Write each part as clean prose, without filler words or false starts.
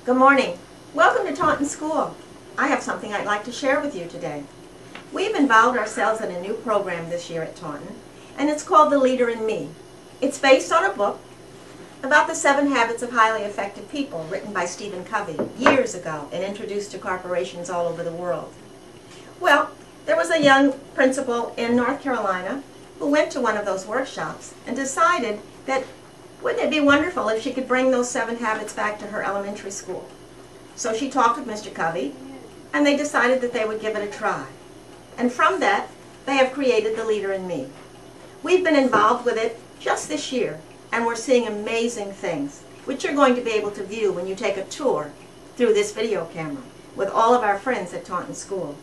Good morning. Welcome to Taunton School. I have something I'd like to share with you today. We've involved ourselves in a new program this year at Taunton, and it's called The Leader in Me. It's based on a book about the 7 habits of highly effective people written by Stephen Covey years ago and introduced to corporations all over the world. Well, there was a young principal in North Carolina who went to one of those workshops and decided that wouldn't it be wonderful if she could bring those 7 habits back to her elementary school. So she talked with Mr. Covey, and they decided that they would give it a try. And from that, they have created The Leader in Me. We've been involved with it just this year, and we're seeing amazing things, which you're going to be able to view when you take a tour through this video camera with all of our friends at Taunton School.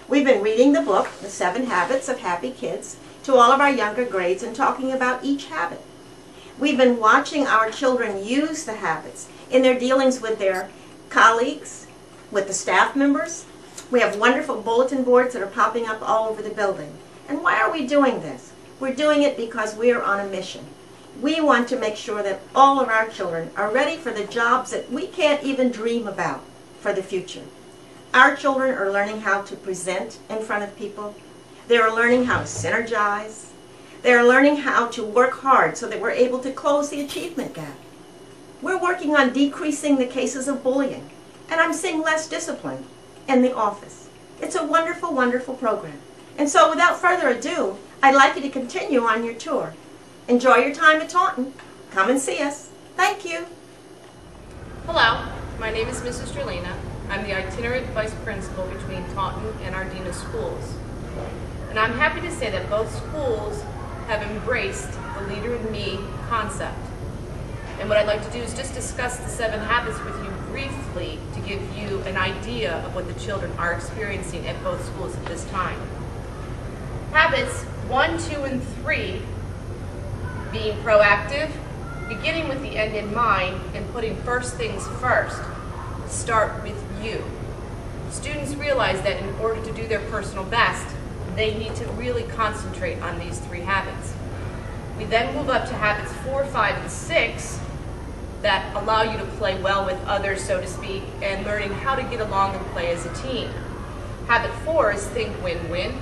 We've been reading the book, The 7 Habits of Happy Kids, to all of our younger grades and talking about each habit. We've been watching our children use the habits in their dealings with their colleagues, with the staff members. We have wonderful bulletin boards that are popping up all over the building. And why are we doing this? We're doing it because we are on a mission. We want to make sure that all of our children are ready for the jobs that we can't even dream about for the future. Our children are learning how to present in front of people. They are learning how to synergize. They are learning how to work hard so that we're able to close the achievement gap. We're working on decreasing the cases of bullying, and I'm seeing less discipline in the office. It's a wonderful, wonderful program. And so without further ado, I'd like you to continue on your tour. Enjoy your time at Taunton. Come and see us. Thank you. Hello, my name is Mrs. Drelina. I'm the itinerant vice principal between Taunton and Ardena schools. And I'm happy to say that both schools have embraced the Leader in Me concept. And what I'd like to do is just discuss the 7 habits with you briefly to give you an idea of what the children are experiencing at both schools at this time. Habits 1, 2, and 3, being proactive, beginning with the end in mind, and putting first things first, start with you. Students realize that in order to do their personal best, they need to really concentrate on these 3 habits. We then move up to habits 4, 5, and 6 that allow you to play well with others, so to speak, and learning how to get along and play as a team. Habit 4 is think win-win.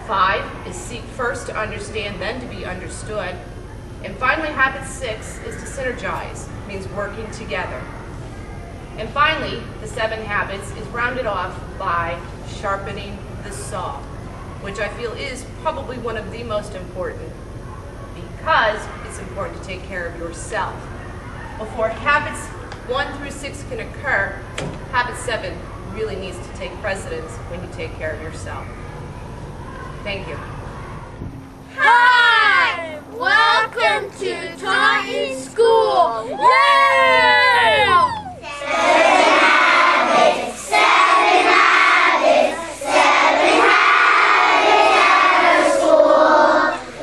5 is seek first to understand, then to be understood. And finally, habit 6 is to synergize, means working together. And finally, the 7 habits is rounded off by sharpening the saw, which I feel is probably one of the most important because it's important to take care of yourself. Before habits 1 through 6 can occur, habit 7 really needs to take precedence when you take care of yourself. Thank you. Hi! Welcome to Taunton School! Yay! 7 habits, 7 habits, 7 habits at our school.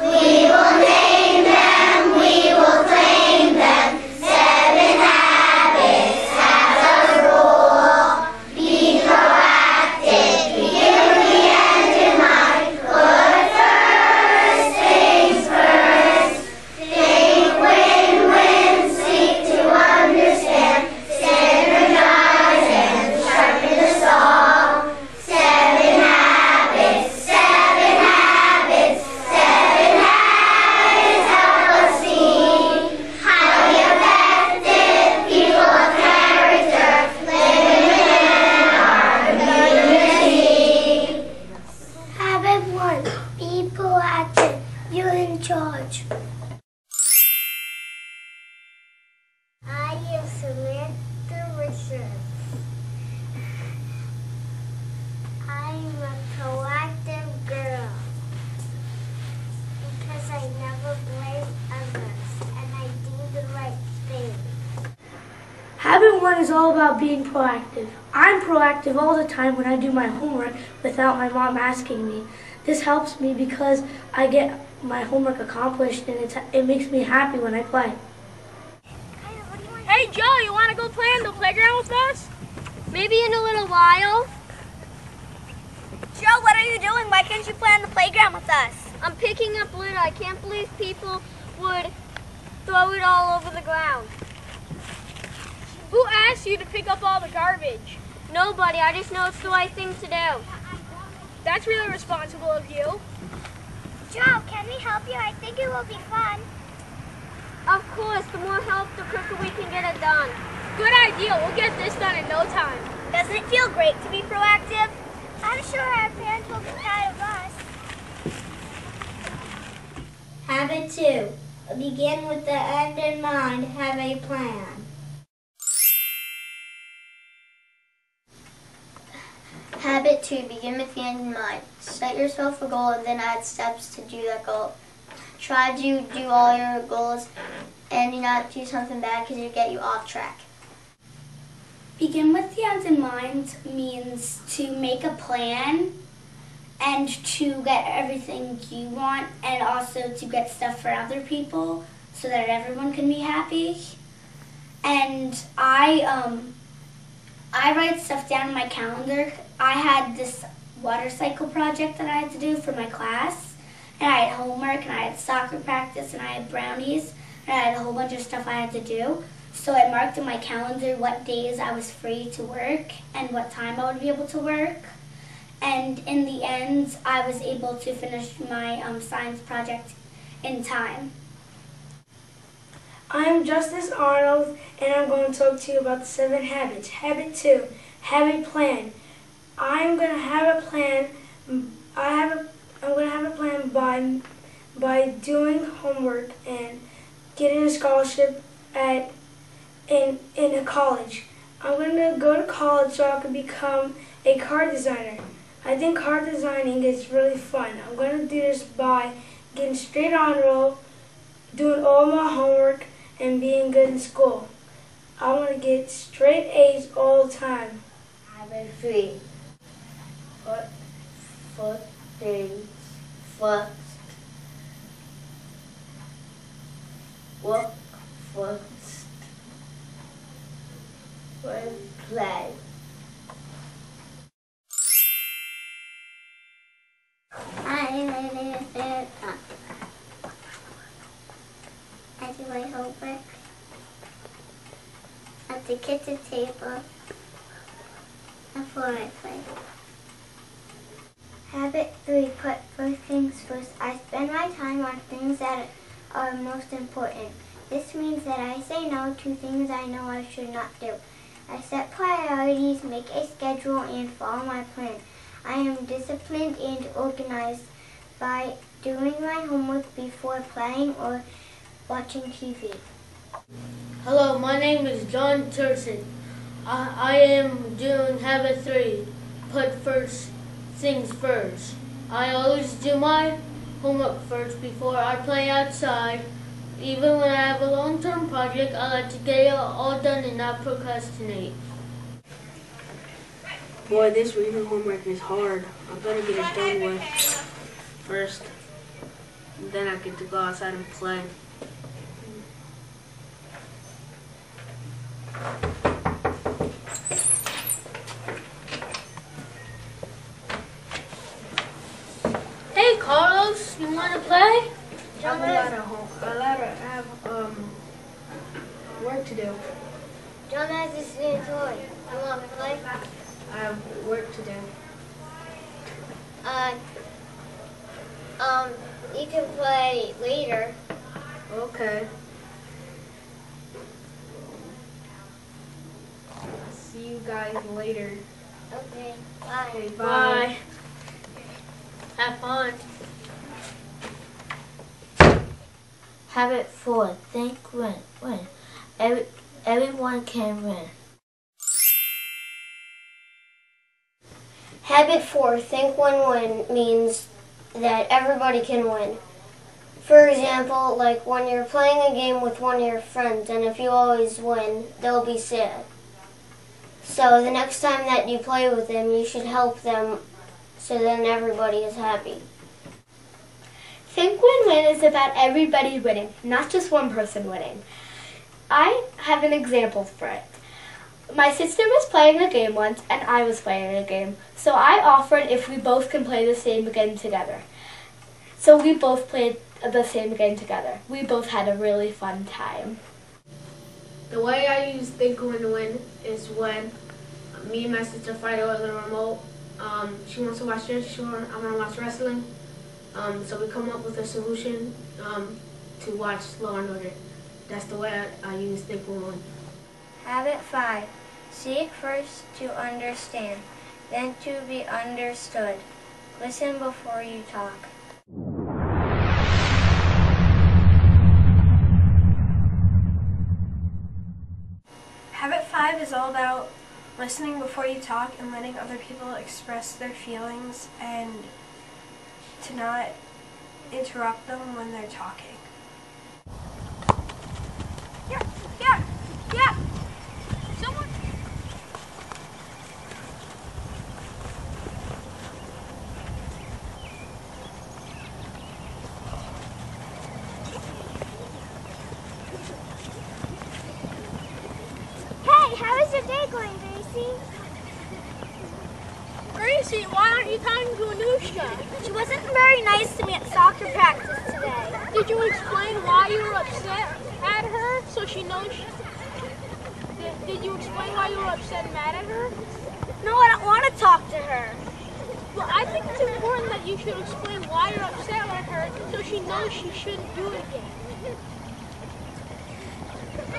We will name them, we will claim them. 7 habits as a rule. Be proactive, begin with the end in mind. Put first things first. Think win-win, seek to understand. Synergize and sharpen the saw. 7 habits, 7 habits, 7 habits help us see highly effective people of character living in our community. Habit 1. Be proactive. You're in charge. I am Samantha Richards. I'm a proactive girl because I never blame others and I do the right thing. Habit 1 is all about being proactive. I'm proactive all the time when I do my homework without my mom asking me. This helps me because I get my homework accomplished and it makes me happy when I play. Hey Joe, you want to go play on the playground with us? Maybe in a little while. Joe, what are you doing? Why can't you play on the playground with us? I'm picking up litter. I can't believe people would throw it all over the ground. Who asked you to pick up all the garbage? Nobody, I just know it's the right thing to do. That's really responsible of you. Joe, can we help you? I think it will be fun. Of course, the more help, the quicker we can get it done. Good idea. We'll get this done in no time. Doesn't it feel great to be proactive? I'm sure our parents will be proud of us. Habit 2. Begin with the end in mind. Have a plan. Habit 2. Begin with the end in mind. Set yourself a goal and then add steps to do that goal. Try to do all your goals and do not do something bad because it'll get you off track. Begin with the end in mind means to make a plan and to get everything you want and also to get stuff for other people so that everyone can be happy. And I write stuff down in my calendar. I had this water cycle project that I had to do for my class, and I had homework, and I had soccer practice, and I had brownies, and I had a whole bunch of stuff I had to do. So I marked in my calendar what days I was free to work and what time I would be able to work. And in the end, I was able to finish my science project in time. I'm Justice Arnold, and I'm going to talk to you about the 7 habits. Habit 2, have a plan. I'm going to have a plan. I'm going to have a plan by doing homework and getting a scholarship in a college. I'm going to go to college so I can become a car designer. I think car designing is really fun. I'm going to do this by getting straight on roll, doing all my homework, and being good in school. I want to get straight A's all the time. Habit 3. Put things first. Work first. Play. I do my homework at the kitchen table before I play. Habit 3, put first things first. I spend my time on things that are most important. This means that I say no to things I know I should not do. I set priorities, make a schedule, and follow my plan. I am disciplined and organized by doing my homework before playing or watching TV. Hello, my name is John Turson. I am doing habit 3, put first things first. I always do my homework first before I play outside. Even when I have a long-term project, I like to get it all done and not procrastinate. Boy, this reading homework is hard. I better get it done with first. And then I get to go outside and play. Hey, Carlos, you want to play? I'm allowed to have work to do. John has this new toy. You want to play? I have work to do. You can play later. Okay. See you guys later. Okay, bye. Okay, Bye. Have fun. Habit 4, think win. Everyone can win. Habit 4, think win-win means that everybody can win. For example, like when you're playing a game with one of your friends and if you always win, they'll be sad. So the next time that you play with them, you should help them so then everybody is happy. Think win-win is about everybody winning, not just one person winning. I have an example for it. My sister was playing a game once, and I was playing a game. So I offered if we both can play the same game together. So we both played the same game together. We both had a really fun time. The way I use think, win is when me and my sister fight over the remote. She wants to watch Jersey Shore, I want to watch wrestling. So we come up with a solution to watch Law and Order. That's the way I use think, win. Habit 5. Seek first to understand, then to be understood. Listen before you talk. Habit 5 is all about listening before you talk and letting other people express their feelings and to not interrupt them when they're talking. Yeah. Someone. Hey, how is your day going, Gracie? Gracie, why aren't you talking to Anushka? She wasn't very nice to me at soccer practice today. Did you explain why you were upset at her so she knows? Did you explain why you were upset and mad at her? No, I don't want to talk to her. Well, I think it's important that you should explain why you're upset with her so she knows she shouldn't do it again.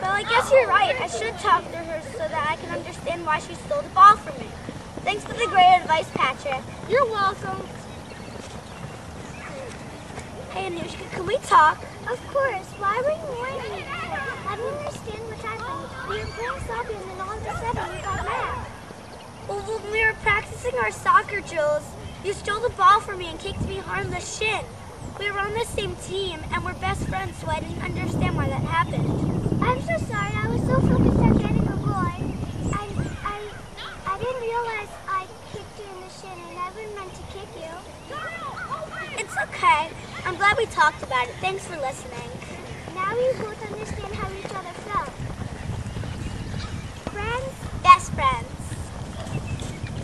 Well, I guess you're right. I should talk to her so that I can understand why she stole the ball from me. Thanks for the great advice, Patrick. You're welcome. Hey, Anushka, can we talk? Of course. Why were you whining? I don't understand what happened. We were playing soccer and then all of a sudden you got mad. Well, when we were practicing our soccer drills, you stole the ball from me and kicked me hard in the shin. We were on the same team and we're best friends, so I didn't understand why that happened. I'm so sorry. I was so focused on getting a goal. I didn't realize I kicked you in the shin. I never meant to kick you. It's okay. I'm glad we talked about it. Thanks for listening. Now we both understand